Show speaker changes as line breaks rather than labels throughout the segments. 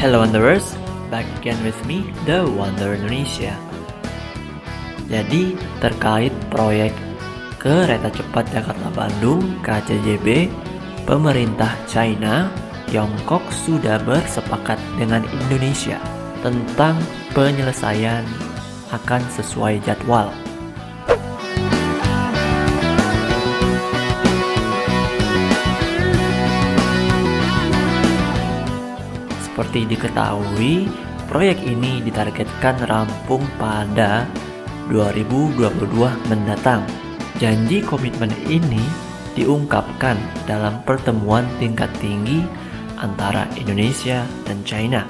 Hello Wanderers, back again with me, The Wonder Indonesia. Jadi terkait proyek kereta cepat Jakarta-Bandung (KCJB), pemerintah China, Tiongkok sudah bersepakat dengan Indonesia tentang penyelesaian akan sesuai jadwal. Seperti diketahui, proyek ini ditargetkan rampung pada 2022 mendatang. Janji komitmen ini diungkapkan dalam pertemuan tingkat tinggi antara Indonesia dan China.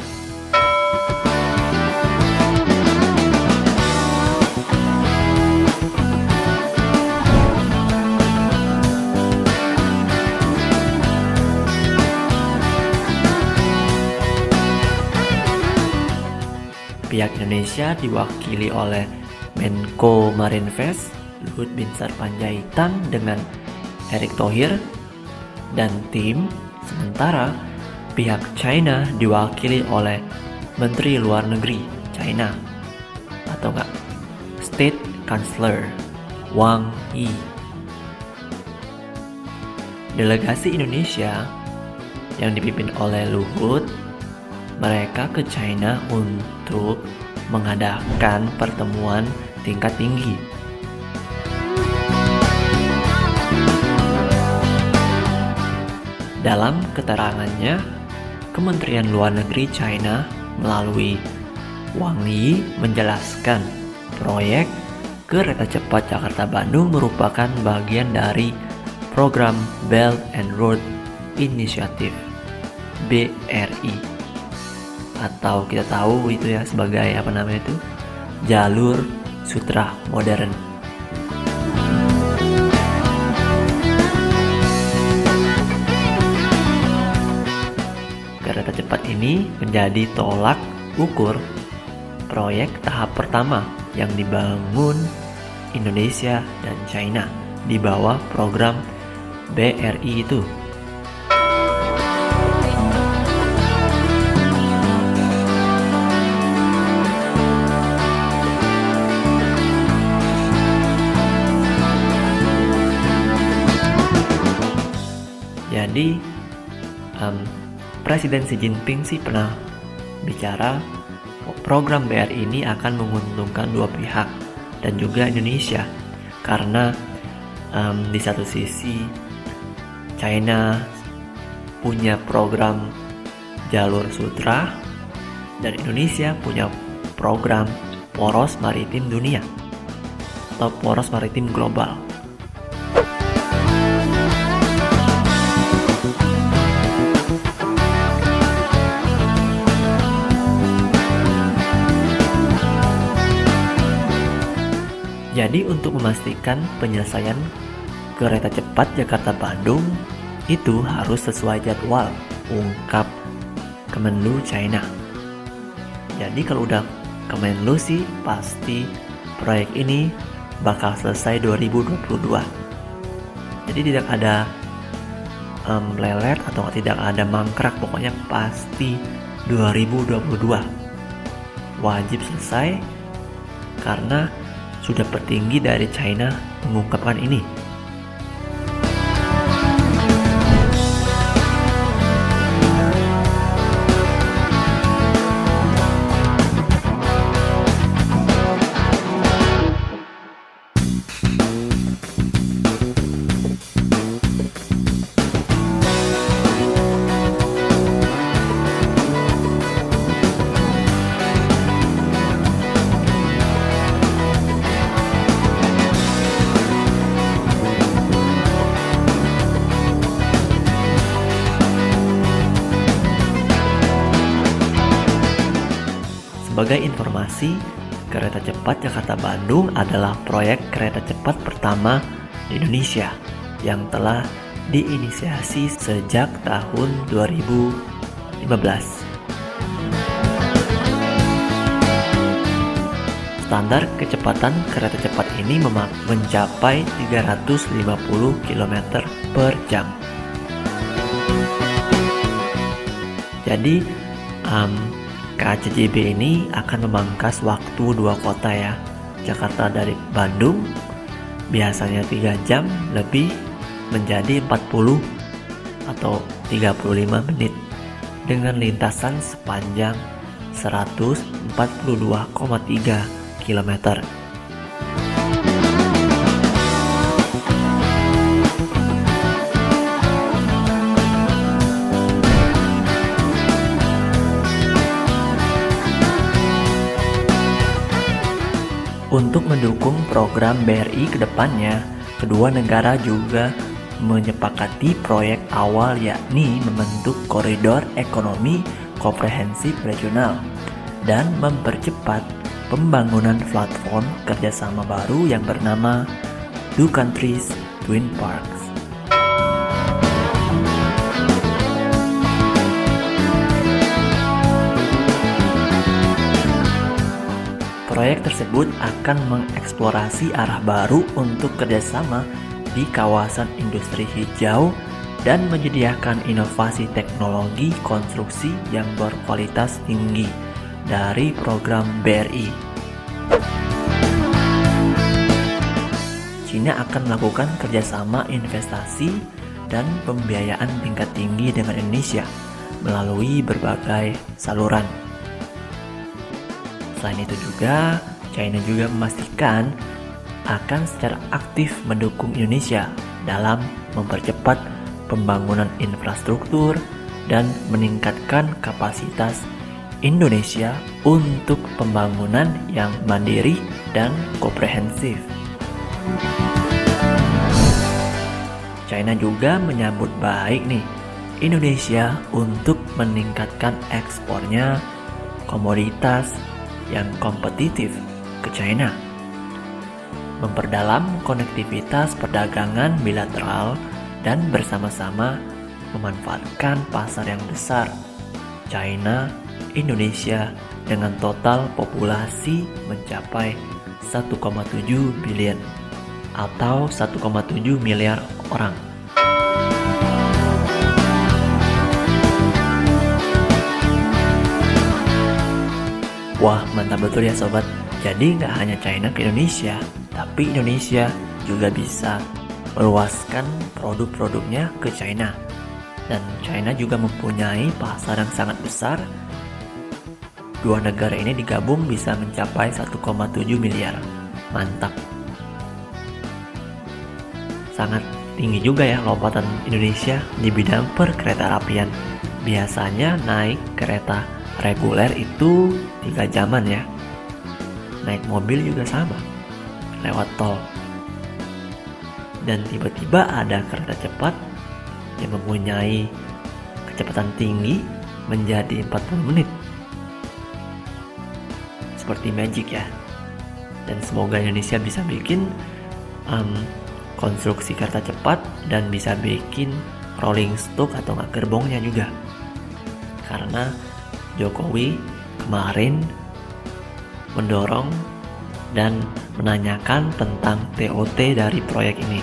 Pihak Indonesia diwakili oleh Menko Marinvest Luhut Binsar Panjaitan dengan Erick Thohir dan tim, sementara pihak China diwakili oleh Menteri Luar Negeri China atau enggak State Chancellor Wang Yi. Delegasi Indonesia yang dipimpin oleh Luhut mereka ke China untuk mengadakan pertemuan tingkat tinggi. Dalam keterangannya, Kementerian Luar Negeri China melalui Wang Yi menjelaskan proyek kereta cepat Jakarta-Bandung merupakan bagian dari program Belt and Road Initiative (BRI). Atau kita tahu itu ya sebagai jalur sutra modern. Kereta cepat ini menjadi tolak ukur proyek tahap pertama yang dibangun Indonesia dan China di bawah program BRI itu. Jadi Presiden Xi Jinping sih pernah bicara program BRI ini akan menguntungkan dua pihak dan juga Indonesia karena di satu sisi China punya program jalur sutra dan Indonesia punya program poros maritim dunia atau poros maritim global. Jadi untuk memastikan penyelesaian kereta cepat Jakarta-Bandung itu harus sesuai jadwal, ungkap Kemenlu China. Jadi kalau udah Kemenlu sih pasti proyek ini bakal selesai 2022. Jadi tidak ada lelet atau tidak ada mangkrak, pokoknya pasti 2022 wajib selesai karena sudah petinggi dari China mengungkapkan ini. Sebagai informasi, kereta cepat Jakarta-Bandung adalah proyek kereta cepat pertama di Indonesia yang telah diinisiasi sejak tahun 2015. Standar kecepatan kereta cepat ini mencapai 350 km per jam. Jadi Em, KCJB ini akan memangkas waktu dua kota ya. Jakarta dari Bandung biasanya 3 jam lebih menjadi 40 atau 35 menit dengan lintasan sepanjang 142,3 km. Untuk mendukung program BRI ke depannya, kedua negara juga menyepakati proyek awal yakni membentuk koridor ekonomi komprehensif regional dan mempercepat pembangunan platform kerjasama baru yang bernama Two Countries Twin Parks. Proyek tersebut akan mengeksplorasi arah baru untuk kerjasama di kawasan industri hijau dan menyediakan inovasi teknologi konstruksi yang berkualitas tinggi dari program BRI. China akan melakukan kerjasama investasi dan pembiayaan tingkat tinggi dengan Indonesia melalui berbagai saluran. Selain itu juga, China juga memastikan akan secara aktif mendukung Indonesia dalam mempercepat pembangunan infrastruktur dan meningkatkan kapasitas Indonesia untuk pembangunan yang mandiri dan komprehensif. China juga menyambut baik nih Indonesia untuk meningkatkan ekspornya komoditas yang kompetitif ke China, memperdalam konektivitas perdagangan bilateral dan bersama-sama memanfaatkan pasar yang besar China Indonesia dengan total populasi mencapai 1,7 billion atau 1,7 miliar orang. Wah, mantap betul ya sobat. Jadi nggak hanya China ke Indonesia, tapi Indonesia juga bisa meluaskan produk-produknya ke China. Dan China juga mempunyai pasar yang sangat besar. Dua negara ini digabung bisa mencapai 1,7 miliar. Mantap. Sangat tinggi juga ya lompatan Indonesia di bidang perkeretaapian. Biasanya naik kereta reguler itu 3 jaman ya. Naik mobil juga sama, lewat tol. Dan tiba-tiba ada kereta cepat yang mempunyai kecepatan tinggi menjadi 40 menit. Seperti magic ya. Dan semoga Indonesia bisa bikin konstruksi kereta cepat dan bisa bikin rolling stock atau nggak gerbongnya juga. Karena Jokowi kemarin mendorong dan menanyakan tentang TOT dari proyek ini.